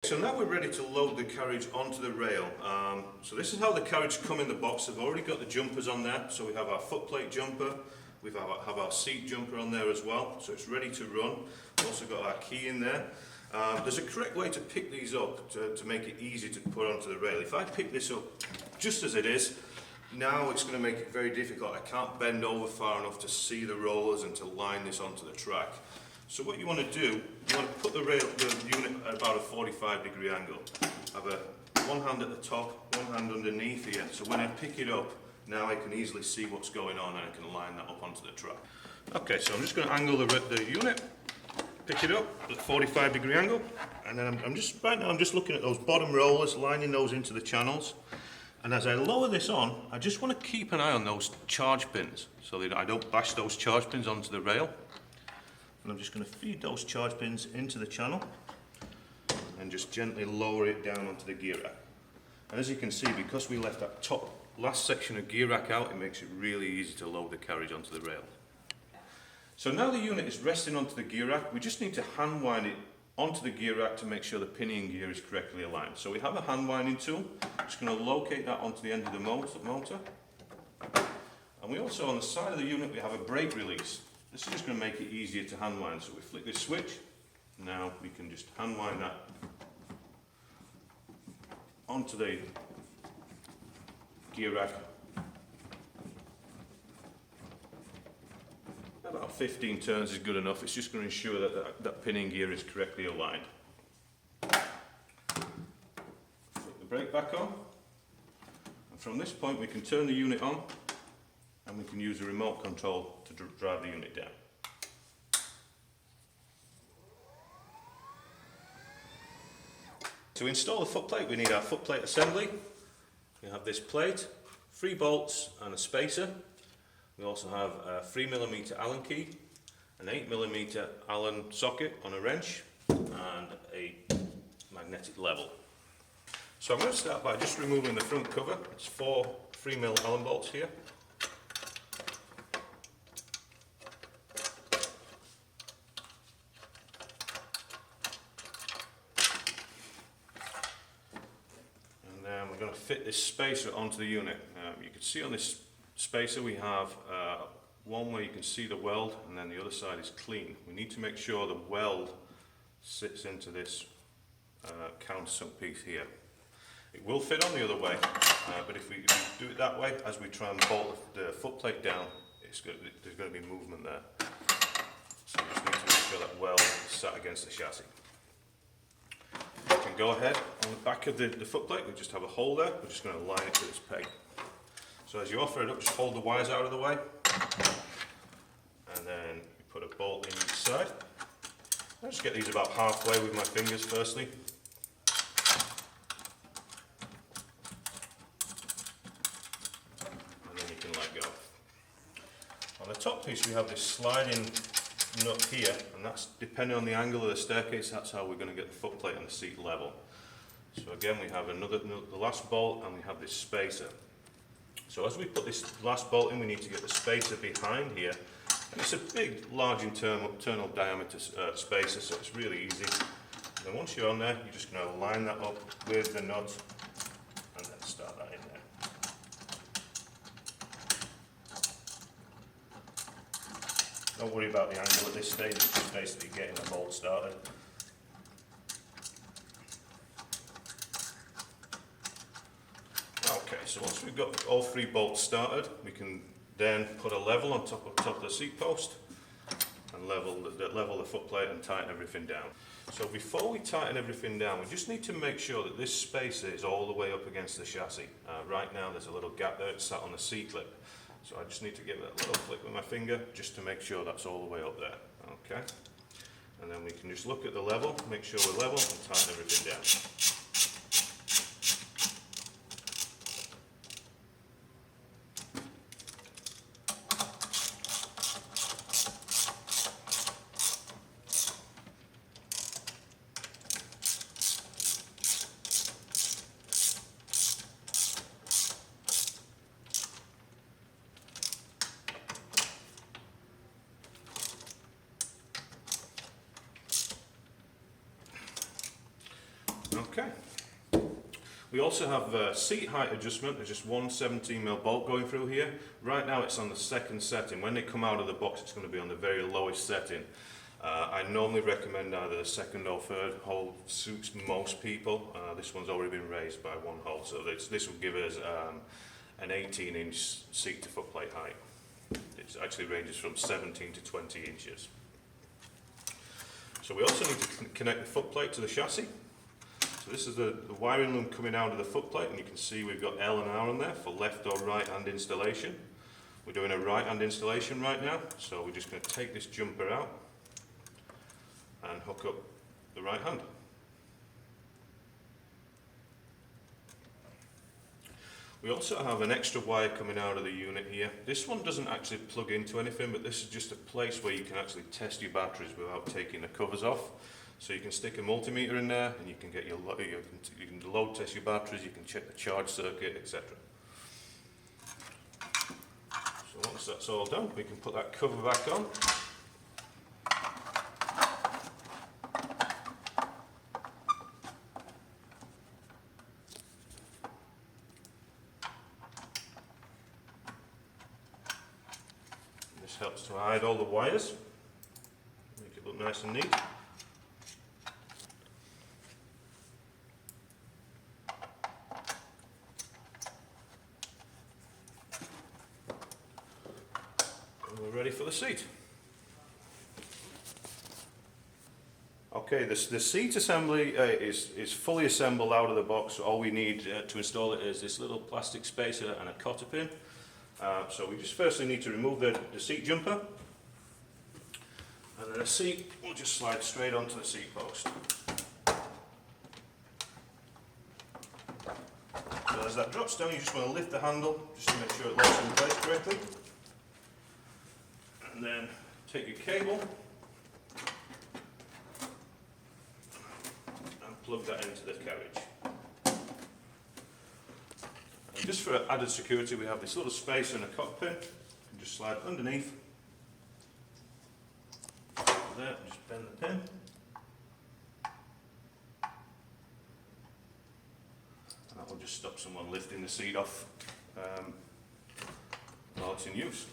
So now we're ready to load the carriage onto the rail. So this is how the carriage come in the box. I've already got the jumpers on there. So we have our footplate jumper, we have our seat jumper on there as well. So it's ready to run. We've also got our key in there. There's a correct way to pick these up to make it easy to put onto the rail. If I pick this up just as it is, now it's going to make it very difficult. I can't bend over far enough to see the rollers and to line this onto the track. So what you want to do, you want to put the unit at about a 45-degree angle. Have one hand at the top, one hand underneath here. So when I pick it up, now I can easily see what's going on and I can line that up onto the track. Okay, so I'm just going to angle the unit, pick it up at a 45-degree angle, and then right now I'm just looking at those bottom rollers, lining those into the channels. And as I lower this on, I just want to keep an eye on those charge pins so that I don't bash those charge pins onto the rail. And I'm just going to feed those charge pins into the channel and just gently lower it down onto the gear rack. And as you can see, because we left that last section of gear rack out, it makes it really easy to load the carriage onto the rail. So now the unit is resting onto the gear rack, we just need to hand wind it onto the gear rack to make sure the pinion gear is correctly aligned. So we have a hand winding tool. Just going to locate that onto the end of the motor. And we also, on the side of the unit, we have a brake release. This is just going to make it easier to hand wind. So we flick this switch. Now we can just hand wind that onto the gear rack. About 15 turns is good enough. It's just going to ensure that that pinion gear is correctly aligned. Flip the brake back on. And from this point we can turn the unit on and we can use the remote control to drive the unit down. To install the footplate, we need our footplate assembly. We have this plate, 3 bolts and a spacer. We also have a 3mm Allen key, an 8mm Allen socket on a wrench, and a magnetic level. So I'm going to start by just removing the front cover. It's 4 3mm Allen bolts here. And then we're going to fit this spacer onto the unit. You can see on this spacer we have one where you can see the weld, and then the other side is clean. We need to make sure the weld sits into this countersunk piece here. It will fit on the other way, but if we do it that way, as we try and bolt the footplate down, there's going to be movement there. So we just need to make sure that weld is sat against the chassis. You can go ahead on the back of the footplate, we just have a hole there. We're just going to line it to this peg. So as you offer it up, just hold the wires out of the way, and then you put a bolt in each side. I'll just get these about halfway with my fingers firstly. And then you can let go. On the top piece we have this sliding nut here, and that's depending on the angle of the staircase, that's how we're going to get the footplate and the seat level. So again we have the last bolt, and we have this spacer. So as we put this last bolt in, we need to get the spacer behind here. And it's a big, large internal diameter spacer, so it's really easy. And then once you're on there, you're just going to line that up with the nut and then start that in there. Don't worry about the angle at this stage, it's just basically getting the bolt started. Okay, so once we've got all 3 bolts started, we can then put a level on top of the seat post and level the footplate and tighten everything down. So before we tighten everything down, we just need to make sure that this spacer is all the way up against the chassis. Right now there's a little gap there, it's sat on the C-clip. So I just need to give it a little flick with my finger just to make sure that's all the way up there. Okay, and then we can just look at the level, make sure we're level, and tighten everything down. We also have seat height adjustment. There's just one 17mm bolt going through here. Right now it's on the second setting. When they come out of the box, it's going to be on the very lowest setting. I normally recommend either the second or third hole. Suits most people. This one's already been raised by one hole, so this will give us an 18-inch seat to footplate height. It actually ranges from 17 to 20 inches. So we also need to connect the footplate to the chassis. So this is the wiring loom coming out of the footplate, and you can see we've got L and R on there for left or right hand installation. We're doing a right hand installation right now, so we're just going to take this jumper out and hook up the right hand. We also have an extra wire coming out of the unit here. This one doesn't actually plug into anything, but this is just a place where you can actually test your batteries without taking the covers off. So you can stick a multimeter in there, and you can get you can load test your batteries, you can check the charge circuit, etc. So once that's all done, we can put that cover back on. This helps to hide all the wires, make it look nice and neat. And we're ready for the seat. Okay, the seat assembly is fully assembled out of the box. So all we need to install it is this little plastic spacer and a cotter pin. So we just firstly need to remove the seat jumper, and then the seat will just slide straight onto the seat post. So as that drops down, you just want to lift the handle just to make sure it locks in place correctly, and then take your cable and plug that into the carriage. And just for added security, we have this little space and a cotter pin. You can just slide underneath. There, just bend the pin. And that will just stop someone lifting the seat off while it's in use.